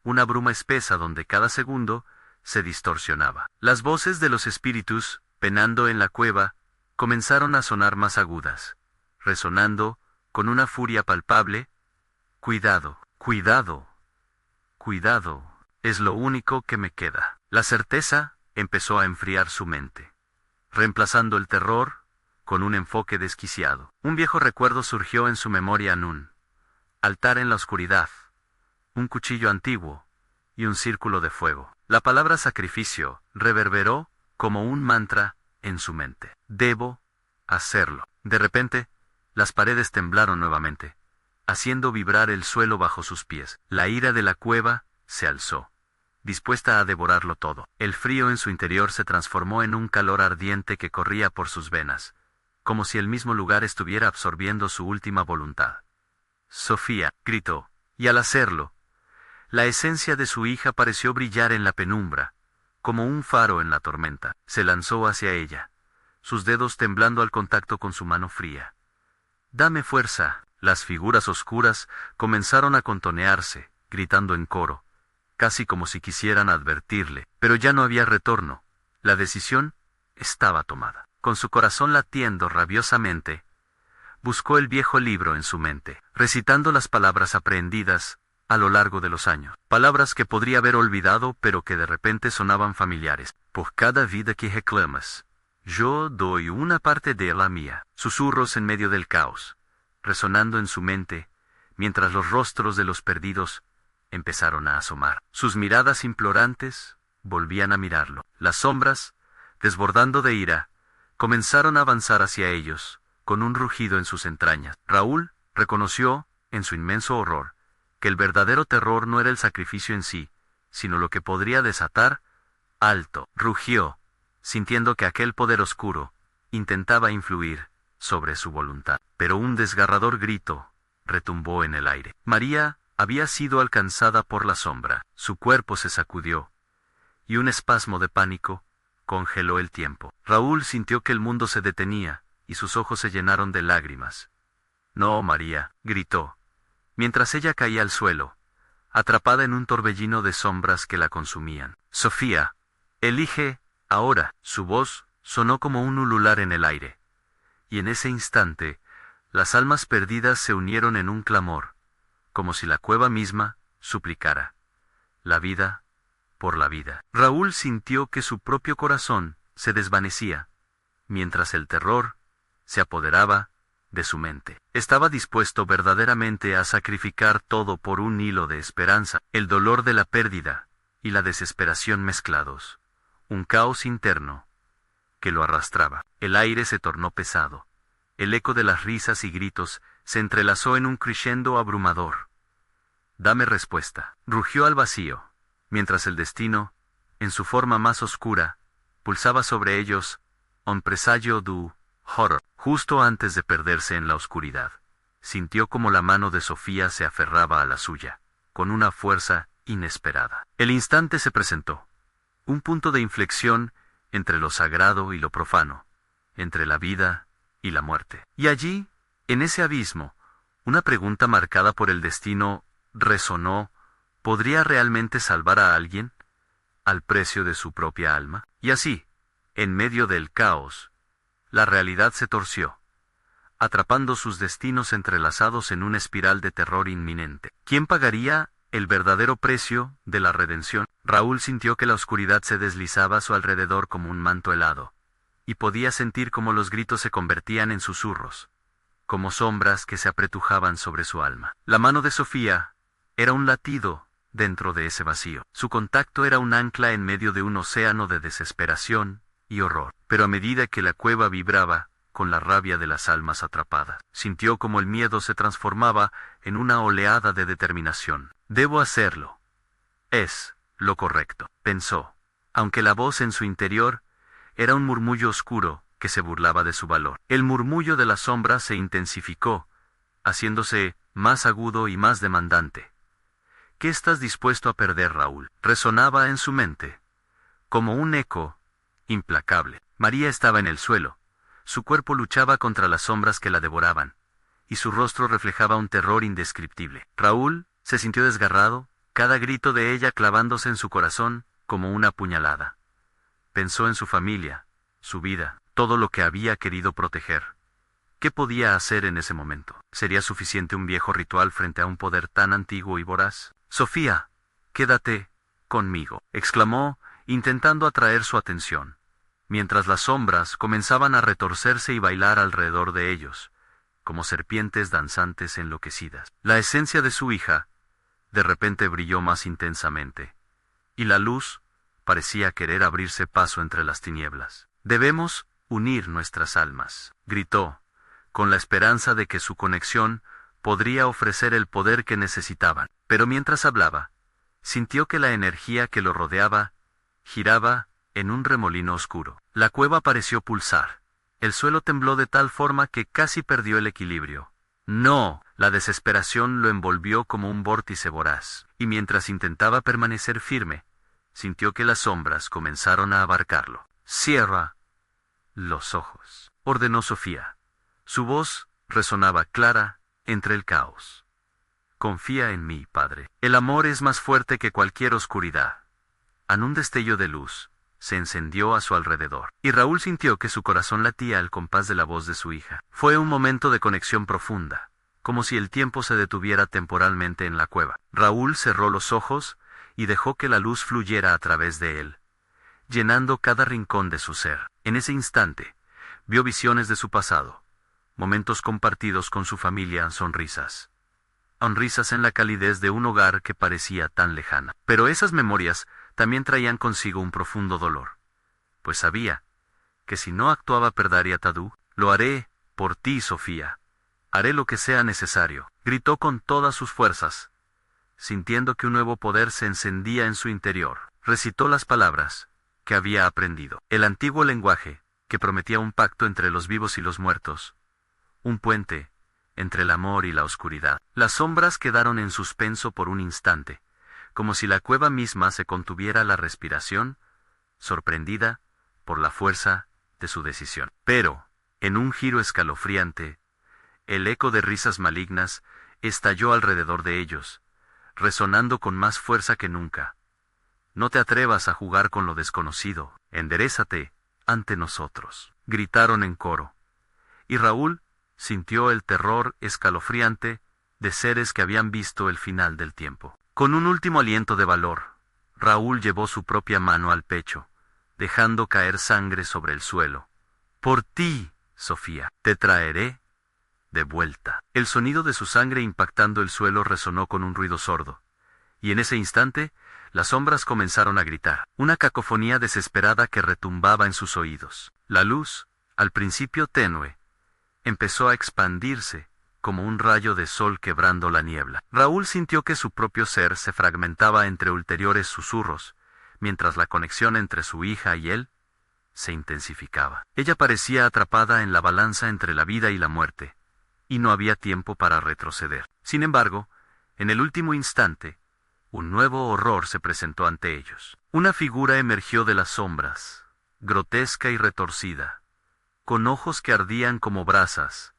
una bruma espesa donde cada segundo se distorsionaba. Las voces de los espíritus, penando en la cueva, comenzaron a sonar más agudas, resonando con una furia palpable. «Cuidado, cuidado, cuidado, es lo único que me queda». La certeza empezó a enfriar su mente, reemplazando el terror con un enfoque desquiciado. Un viejo recuerdo surgió en su memoria en un altar en la oscuridad, un cuchillo antiguo y un círculo de fuego. La palabra sacrificio reverberó como un mantra en su mente. «Debo hacerlo». De repente, las paredes temblaron nuevamente, haciendo vibrar el suelo bajo sus pies. La ira de la cueva se alzó, dispuesta a devorarlo todo. El frío en su interior se transformó en un calor ardiente que corría por sus venas, como si el mismo lugar estuviera absorbiendo su última voluntad. «Sofía», gritó, y al hacerlo, la esencia de su hija pareció brillar en la penumbra, como un faro en la tormenta. Se lanzó hacia ella, sus dedos temblando al contacto con su mano fría. «Dame fuerza». Las figuras oscuras comenzaron a contonearse, gritando en coro, casi como si quisieran advertirle, pero ya no había retorno. La decisión estaba tomada. Con su corazón latiendo rabiosamente, buscó el viejo libro en su mente, recitando las palabras aprendidas a lo largo de los años. Palabras que podría haber olvidado, pero que de repente sonaban familiares. «Por cada vida que reclamas, yo doy una parte de la mía». Susurros en medio del caos, resonando en su mente, mientras los rostros de los perdidos empezaron a asomar. Sus miradas implorantes volvían a mirarlo. Las sombras, desbordando de ira, comenzaron a avanzar hacia ellos, con un rugido en sus entrañas. Raúl reconoció, en su inmenso horror, que el verdadero terror no era el sacrificio en sí, sino lo que podría desatar. Alto, rugió, sintiendo que aquel poder oscuro intentaba influir sobre su voluntad. Pero un desgarrador grito retumbó en el aire. María había sido alcanzada por la sombra. Su cuerpo se sacudió, y un espasmo de pánico congeló el tiempo. Raúl sintió que el mundo se detenía, y sus ojos se llenaron de lágrimas. «No, María», gritó, mientras ella caía al suelo, atrapada en un torbellino de sombras que la consumían. Sofía, elige, ahora. Su voz sonó como un ulular en el aire. Y en ese instante, las almas perdidas se unieron en un clamor, como si la cueva misma suplicara. La vida por la vida. Raúl sintió que su propio corazón se desvanecía, mientras el terror se apoderaba de su mente. Estaba dispuesto verdaderamente a sacrificar todo por un hilo de esperanza, el dolor de la pérdida y la desesperación mezclados, un caos interno que lo arrastraba. El aire se tornó pesado, el eco de las risas y gritos se entrelazó en un crescendo abrumador. «Dame respuesta», rugió al vacío, mientras el destino, en su forma más oscura, pulsaba sobre ellos, un presagio du horror. Justo antes de perderse en la oscuridad, sintió como la mano de Sofía se aferraba a la suya, con una fuerza inesperada. El instante se presentó, un punto de inflexión entre lo sagrado y lo profano, entre la vida y la muerte. Y allí, en ese abismo, una pregunta marcada por el destino resonó: ¿podría realmente salvar a alguien al precio de su propia alma? Y así, en medio del caos, la realidad se torció, atrapando sus destinos entrelazados en una espiral de terror inminente. ¿Quién pagaría el verdadero precio de la redención? Raúl sintió que la oscuridad se deslizaba a su alrededor como un manto helado, y podía sentir cómo los gritos se convertían en susurros, como sombras que se apretujaban sobre su alma. La mano de Sofía era un latido dentro de ese vacío. Su contacto era un ancla en medio de un océano de desesperación y horror. Pero a medida que la cueva vibraba con la rabia de las almas atrapadas, sintió como el miedo se transformaba en una oleada de determinación. «Debo hacerlo. Es lo correcto», pensó, aunque la voz en su interior era un murmullo oscuro que se burlaba de su valor. El murmullo de la sombra se intensificó, haciéndose más agudo y más demandante. «¿Qué estás dispuesto a perder, Raúl?», resonaba en su mente, como un eco implacable. María estaba en el suelo, su cuerpo luchaba contra las sombras que la devoraban, y su rostro reflejaba un terror indescriptible. Raúl se sintió desgarrado, cada grito de ella clavándose en su corazón como una puñalada. Pensó en su familia, su vida, todo lo que había querido proteger. ¿Qué podía hacer en ese momento? ¿Sería suficiente un viejo ritual frente a un poder tan antiguo y voraz? «Sofía, quédate conmigo», exclamó, intentando atraer su atención, mientras las sombras comenzaban a retorcerse y bailar alrededor de ellos, como serpientes danzantes enloquecidas. La esencia de su hija, de repente brilló más intensamente, y la luz parecía querer abrirse paso entre las tinieblas. «Debemos unir nuestras almas», gritó, con la esperanza de que su conexión podría ofrecer el poder que necesitaban. Pero mientras hablaba, sintió que la energía que lo rodeaba giraba en un remolino oscuro. La cueva pareció pulsar. El suelo tembló de tal forma que casi perdió el equilibrio. «No», la desesperación lo envolvió como un vórtice voraz, y mientras intentaba permanecer firme, sintió que las sombras comenzaron a abarcarlo. «Cierra los ojos», ordenó Sofía. Su voz resonaba clara entre el caos. «Confía en mí, Padre. El amor es más fuerte que cualquier oscuridad». En un destello de luz, se encendió a su alrededor, y Raúl sintió que su corazón latía al compás de la voz de su hija. Fue un momento de conexión profunda, como si el tiempo se detuviera temporalmente en la cueva. Raúl cerró los ojos y dejó que la luz fluyera a través de él, llenando cada rincón de su ser. En ese instante, vio visiones de su pasado, momentos compartidos con su familia, sonrisas en la calidez de un hogar que parecía tan lejana. Pero esas memorias también traían consigo un profundo dolor, pues sabía que si no actuaba perdería Tadú. «Lo haré por ti, Sofía. Haré lo que sea necesario», gritó con todas sus fuerzas, sintiendo que un nuevo poder se encendía en su interior. Recitó las palabras que había aprendido, el antiguo lenguaje que prometía un pacto entre los vivos y los muertos, un puente entre el amor y la oscuridad. Las sombras quedaron en suspenso por un instante, como si la cueva misma se contuviera la respiración, sorprendida por la fuerza de su decisión. Pero, en un giro escalofriante, el eco de risas malignas estalló alrededor de ellos, resonando con más fuerza que nunca. No te atrevas a jugar con lo desconocido, enderézate ante nosotros, gritaron en coro. Y Raúl sintió el terror escalofriante de seres que habían visto el final del tiempo. Con un último aliento de valor, Raúl llevó su propia mano al pecho, dejando caer sangre sobre el suelo. Por ti, Sofía, te traeré de vuelta. El sonido de su sangre impactando el suelo resonó con un ruido sordo, y en ese instante, las sombras comenzaron a gritar, una cacofonía desesperada que retumbaba en sus oídos. La luz, al principio tenue, empezó a expandirse, como un rayo de sol quebrando la niebla. Raúl sintió que su propio ser se fragmentaba entre ulteriores susurros, mientras la conexión entre su hija y él se intensificaba. Ella parecía atrapada en la balanza entre la vida y la muerte, y no había tiempo para retroceder. Sin embargo, en el último instante, un nuevo horror se presentó ante ellos. Una figura emergió de las sombras, grotesca y retorcida, con ojos que ardían como brasas,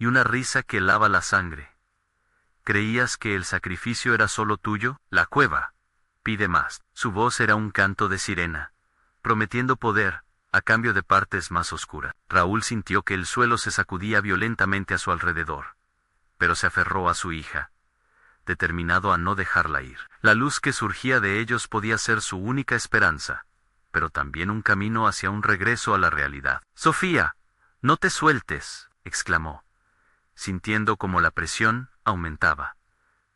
y una risa que helaba la sangre. ¿Creías que el sacrificio era solo tuyo? La cueva pide más. Su voz era un canto de sirena, prometiendo poder, a cambio de partes más oscuras. Raúl sintió que el suelo se sacudía violentamente a su alrededor, pero se aferró a su hija, determinado a no dejarla ir. La luz que surgía de ellos podía ser su única esperanza, pero también un camino hacia un regreso a la realidad. «Sofía, no te sueltes», exclamó, sintiendo como la presión aumentaba,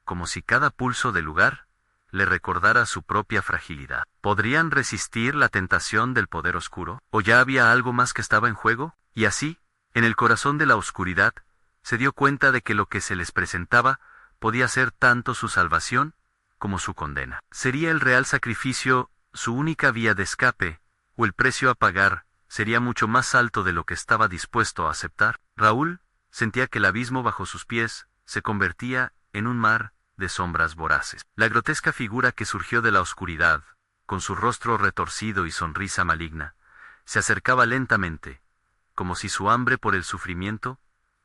como si cada pulso del lugar le recordara su propia fragilidad. ¿Podrían resistir la tentación del poder oscuro? ¿O ya había algo más que estaba en juego? Y así, en el corazón de la oscuridad, se dio cuenta de que lo que se les presentaba podía ser tanto su salvación como su condena. ¿Sería el real sacrificio su única vía de escape, o el precio a pagar sería mucho más alto de lo que estaba dispuesto a aceptar? Raúl sentía que el abismo bajo sus pies se convertía en un mar de sombras voraces. La grotesca figura que surgió de la oscuridad, con su rostro retorcido y sonrisa maligna, se acercaba lentamente, como si su hambre por el sufrimiento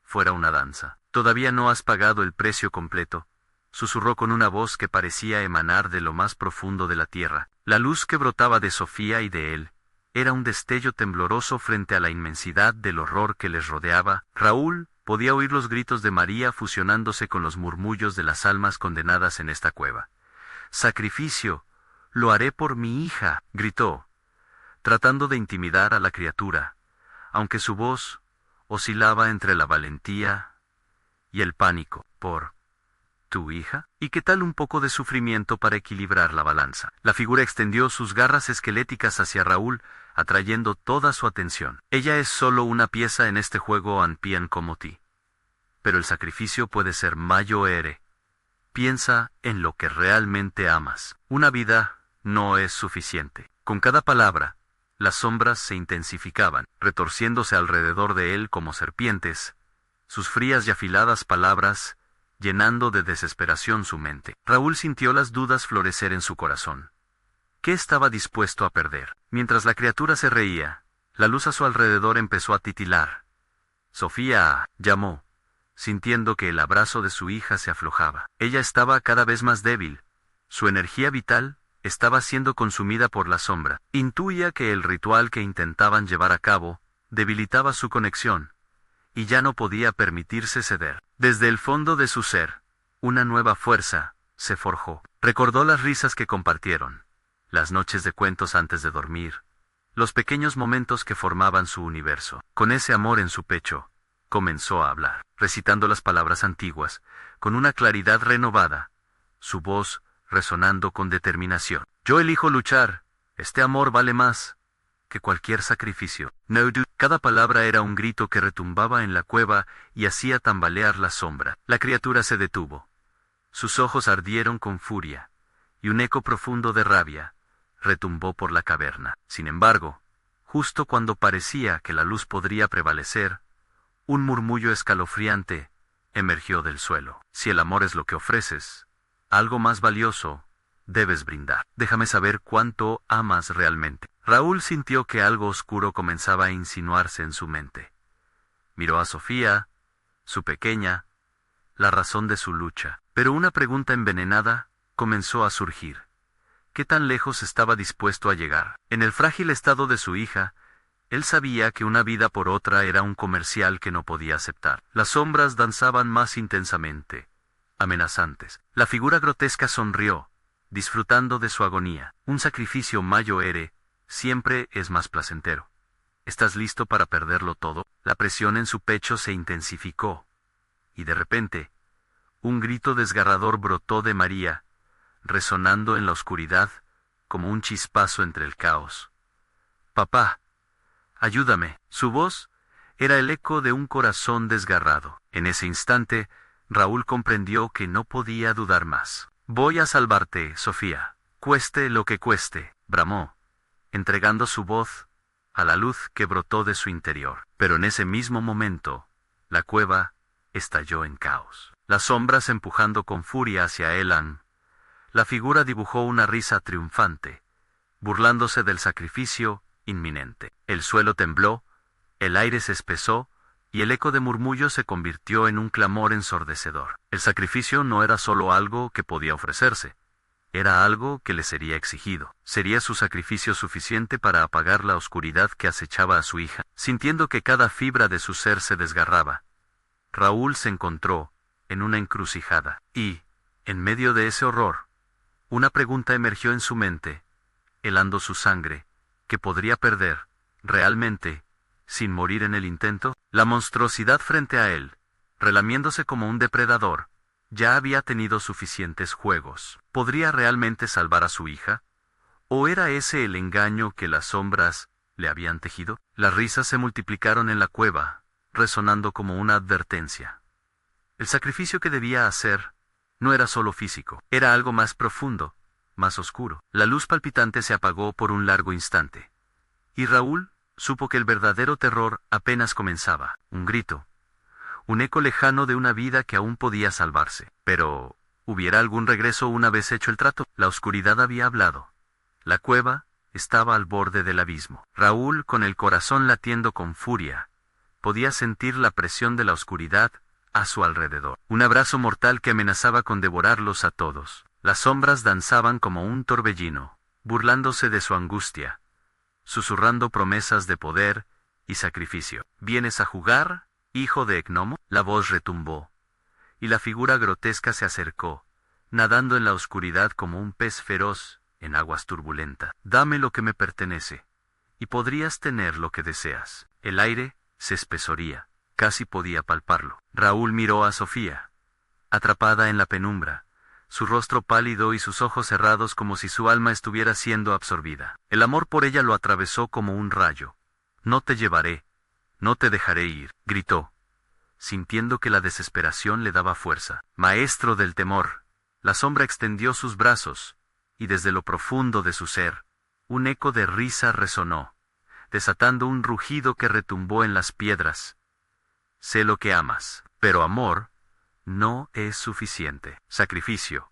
fuera una danza. «Todavía no has pagado el precio completo», susurró con una voz que parecía emanar de lo más profundo de la tierra. La luz que brotaba de Sofía y de él era un destello tembloroso frente a la inmensidad del horror que les rodeaba. Raúl podía oír los gritos de María fusionándose con los murmullos de las almas condenadas en esta cueva. «Sacrificio, lo haré por mi hija», gritó, tratando de intimidar a la criatura, aunque su voz oscilaba entre la valentía y el pánico. «¿Por tu hija? ¿Y qué tal un poco de sufrimiento para equilibrar la balanza?» La figura extendió sus garras esqueléticas hacia Raúl, atrayendo toda su atención. «Ella es solo una pieza en este juego Anpian como ti. Pero el sacrificio puede ser mayor. Piensa en lo que realmente amas. Una vida no es suficiente». Con cada palabra, las sombras se intensificaban, retorciéndose alrededor de él como serpientes, sus frías y afiladas palabras llenando de desesperación su mente. Raúl sintió las dudas florecer en su corazón. ¿Qué estaba dispuesto a perder? Mientras la criatura se reía, la luz a su alrededor empezó a titilar. «Sofía», llamó, sintiendo que el abrazo de su hija se aflojaba. Ella estaba cada vez más débil. Su energía vital estaba siendo consumida por la sombra. Intuía que el ritual que intentaban llevar a cabo debilitaba su conexión, y ya no podía permitirse ceder. Desde el fondo de su ser, una nueva fuerza se forjó. Recordó las risas que compartieron, las noches de cuentos antes de dormir, los pequeños momentos que formaban su universo. Con ese amor en su pecho, comenzó a hablar, recitando las palabras antiguas, con una claridad renovada, su voz resonando con determinación. «Yo elijo luchar, este amor vale más que cualquier sacrificio». «No do». Cada palabra era un grito que retumbaba en la cueva y hacía tambalear la sombra. La criatura se detuvo. Sus ojos ardieron con furia, y un eco profundo de rabia retumbó por la caverna. Sin embargo, justo cuando parecía que la luz podría prevalecer, un murmullo escalofriante emergió del suelo. «Si el amor es lo que ofreces, algo más valioso debes brindar. Déjame saber cuánto amas realmente». Raúl sintió que algo oscuro comenzaba a insinuarse en su mente. Miró a Sofía, su pequeña, la razón de su lucha. Pero una pregunta envenenada comenzó a surgir. ¿Qué tan lejos estaba dispuesto a llegar? En el frágil estado de su hija, él sabía que una vida por otra era un comercial que no podía aceptar. Las sombras danzaban más intensamente, amenazantes. La figura grotesca sonrió, disfrutando de su agonía. Un sacrificio mayor siempre es más placentero. ¿Estás listo para perderlo todo? La presión en su pecho se intensificó, y de repente, un grito desgarrador brotó de María, resonando en la oscuridad como un chispazo entre el caos. «Papá, ayúdame». Su voz era el eco de un corazón desgarrado. En ese instante, Raúl comprendió que no podía dudar más. «Voy a salvarte, Sofía, cueste lo que cueste», bramó, entregando su voz a la luz que brotó de su interior. Pero en ese mismo momento, la cueva estalló en caos. Las sombras empujando con furia hacia Elan. La figura dibujó una risa triunfante, burlándose del sacrificio inminente. El suelo tembló, el aire se espesó, y el eco de murmullos se convirtió en un clamor ensordecedor. El sacrificio no era solo algo que podía ofrecerse, era algo que le sería exigido. ¿Sería su sacrificio suficiente para apagar la oscuridad que acechaba a su hija? Sintiendo que cada fibra de su ser se desgarraba, Raúl se encontró en una encrucijada, y, en medio de ese horror, una pregunta emergió en su mente, helando su sangre. ¿Qué podría perder, realmente, sin morir en el intento? La monstruosidad frente a él, relamiéndose como un depredador, ya había tenido suficientes juegos. ¿Podría realmente salvar a su hija? ¿O era ese el engaño que las sombras le habían tejido? Las risas se multiplicaron en la cueva, resonando como una advertencia. El sacrificio que debía hacer no era solo físico, era algo más profundo, más oscuro. La luz palpitante se apagó por un largo instante, y Raúl supo que el verdadero terror apenas comenzaba. Un grito, un eco lejano de una vida que aún podía salvarse. Pero, ¿hubiera algún regreso una vez hecho el trato? La oscuridad había hablado. La cueva estaba al borde del abismo. Raúl, con el corazón latiendo con furia, podía sentir la presión de la oscuridad a su alrededor. Un abrazo mortal que amenazaba con devorarlos a todos. Las sombras danzaban como un torbellino, burlándose de su angustia, susurrando promesas de poder y sacrificio. ¿Vienes a jugar, hijo de Gnomo? La voz retumbó, y la figura grotesca se acercó, nadando en la oscuridad como un pez feroz en aguas turbulentas. Dame lo que me pertenece, y podrías tener lo que deseas. El aire se espesoría, casi podía palparlo. Raúl miró a Sofía, atrapada en la penumbra, su rostro pálido y sus ojos cerrados como si su alma estuviera siendo absorbida. El amor por ella lo atravesó como un rayo. «No te llevaré, no te dejaré ir», gritó, sintiendo que la desesperación le daba fuerza. Maestro del temor, la sombra extendió sus brazos, y desde lo profundo de su ser, un eco de risa resonó, desatando un rugido que retumbó en las piedras. «Sé lo que amas, pero amor no es suficiente. Sacrificio.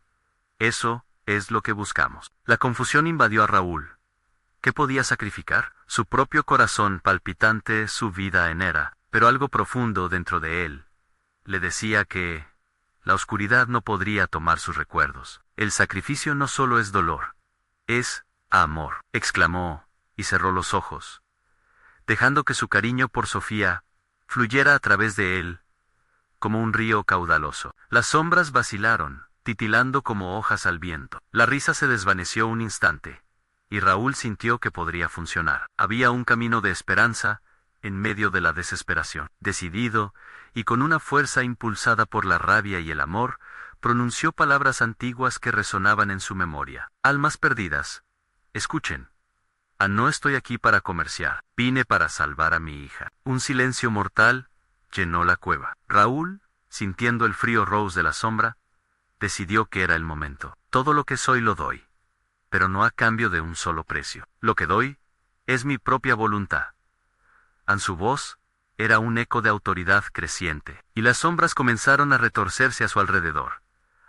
Eso es lo que buscamos». La confusión invadió a Raúl. ¿Qué podía sacrificar? Su propio corazón palpitante, su vida enera, pero algo profundo dentro de él le decía que la oscuridad no podría tomar sus recuerdos. «El sacrificio no solo es dolor, es amor», exclamó, y cerró los ojos, dejando que su cariño por Sofía fluyera a través de él como un río caudaloso. Las sombras vacilaron, titilando como hojas al viento. La risa se desvaneció un instante, y Raúl sintió que podría funcionar. Había un camino de esperanza en medio de la desesperación. Decidido, y con una fuerza impulsada por la rabia y el amor, pronunció palabras antiguas que resonaban en su memoria. «Almas perdidas, escuchen. No estoy aquí para comerciar, vine para salvar a mi hija». Un silencio mortal llenó la cueva. Raúl, sintiendo el frío roce de la sombra, decidió que era el momento. «Todo lo que soy lo doy, pero no a cambio de un solo precio. Lo que doy es mi propia voluntad». En su voz era un eco de autoridad creciente, y las sombras comenzaron a retorcerse a su alrededor,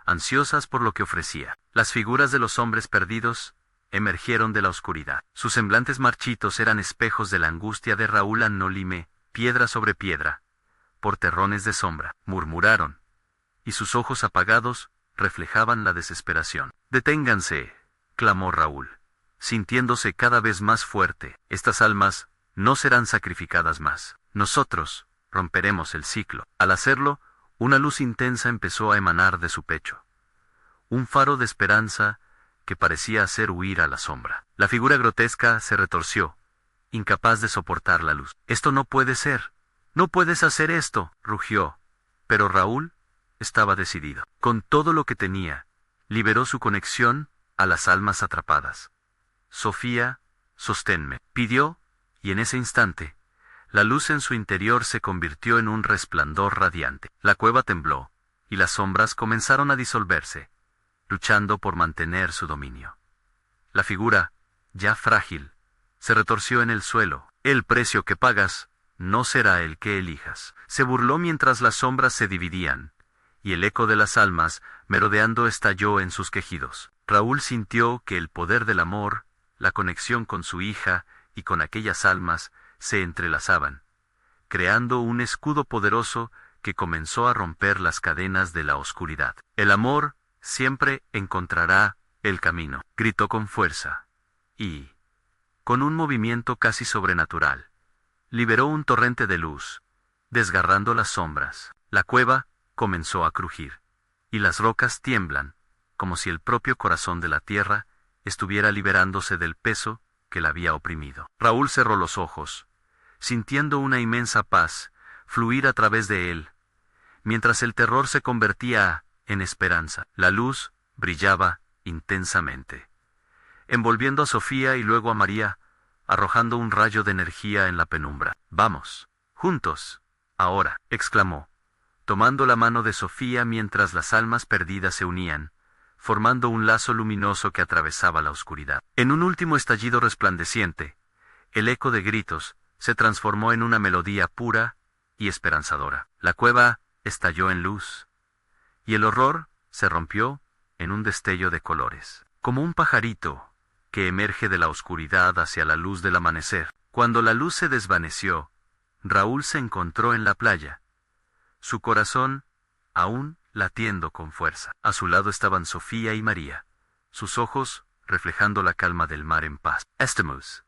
ansiosas por lo que ofrecía. Las figuras de los hombres perdidos emergieron de la oscuridad. Sus semblantes marchitos eran espejos de la angustia de Raúl Anolime, piedra sobre piedra, por terrones de sombra. Murmuraron, y sus ojos apagados reflejaban la desesperación. «Deténganse», clamó Raúl, sintiéndose cada vez más fuerte. «Estas almas no serán sacrificadas más. Nosotros romperemos el ciclo». Al hacerlo, una luz intensa empezó a emanar de su pecho. Un faro de esperanza que parecía hacer huir a la sombra. La figura grotesca se retorció, incapaz de soportar la luz. «Esto no puede ser. No puedes hacer esto», rugió. Pero Raúl estaba decidido. Con todo lo que tenía, liberó su conexión a las almas atrapadas. «Sofía, sosténme», pidió, y en ese instante, la luz en su interior se convirtió en un resplandor radiante. La cueva tembló, y las sombras comenzaron a disolverse, luchando por mantener su dominio. La figura, ya frágil, se retorció en el suelo. «El precio que pagas no será el que elijas», se burló mientras las sombras se dividían, y el eco de las almas, merodeando, estalló en sus quejidos. Raúl sintió que el poder del amor, la conexión con su hija y con aquellas almas, se entrelazaban, creando un escudo poderoso que comenzó a romper las cadenas de la oscuridad. «El amor siempre encontrará el camino», gritó con fuerza, y, con un movimiento casi sobrenatural, liberó un torrente de luz, desgarrando las sombras. La cueva comenzó a crujir, y las rocas tiemblan, como si el propio corazón de la tierra estuviera liberándose del peso que la había oprimido. Raúl cerró los ojos, sintiendo una inmensa paz fluir a través de él, mientras el terror se convertía en esperanza. La luz brillaba intensamente, envolviendo a Sofía y luego a María, arrojando un rayo de energía en la penumbra. «Vamos, juntos, ahora», exclamó, tomando la mano de Sofía mientras las almas perdidas se unían, formando un lazo luminoso que atravesaba la oscuridad. En un último estallido resplandeciente, el eco de gritos se transformó en una melodía pura y esperanzadora. La cueva estalló en luz, y el horror se rompió en un destello de colores, como un pajarito que emerge de la oscuridad hacia la luz del amanecer. Cuando la luz se desvaneció, Raúl se encontró en la playa, su corazón aún latiendo con fuerza. A su lado estaban Sofía y María, sus ojos reflejando la calma del mar en paz. «Estamos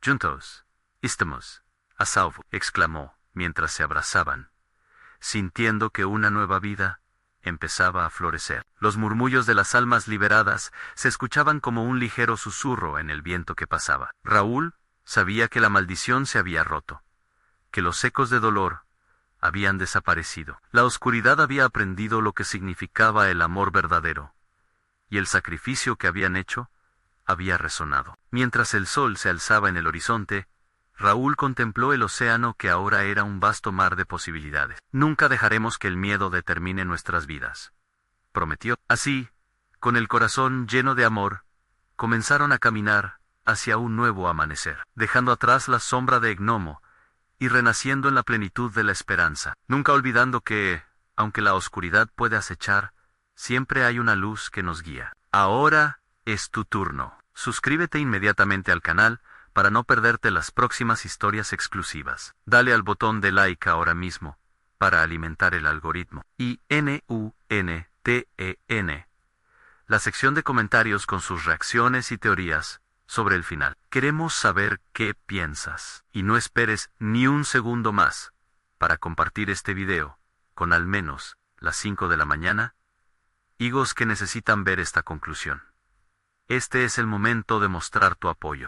juntos, estamos a salvo», exclamó mientras se abrazaban, sintiendo que una nueva vida empezaba a florecer. Los murmullos de las almas liberadas se escuchaban como un ligero susurro en el viento que pasaba. Raúl sabía que la maldición se había roto, que los ecos de dolor habían desaparecido. La oscuridad había aprendido lo que significaba el amor verdadero, y el sacrificio que habían hecho había resonado. Mientras el sol se alzaba en el horizonte, Raúl contempló el océano que ahora era un vasto mar de posibilidades. «Nunca dejaremos que el miedo determine nuestras vidas», prometió. Así, con el corazón lleno de amor, comenzaron a caminar hacia un nuevo amanecer, dejando atrás la sombra de Gnomo y renaciendo en la plenitud de la esperanza, nunca olvidando que, aunque la oscuridad puede acechar, siempre hay una luz que nos guía. Ahora es tu turno. Suscríbete inmediatamente al canal para no perderte las próximas historias exclusivas. Dale al botón de like ahora mismo para alimentar el algoritmo. Y NUNTEN, la sección de comentarios con sus reacciones y teorías sobre el final. Queremos saber qué piensas. Y no esperes ni un segundo más para compartir este video con al menos las 5 de la mañana, higos que necesitan ver esta conclusión. Este es el momento de mostrar tu apoyo.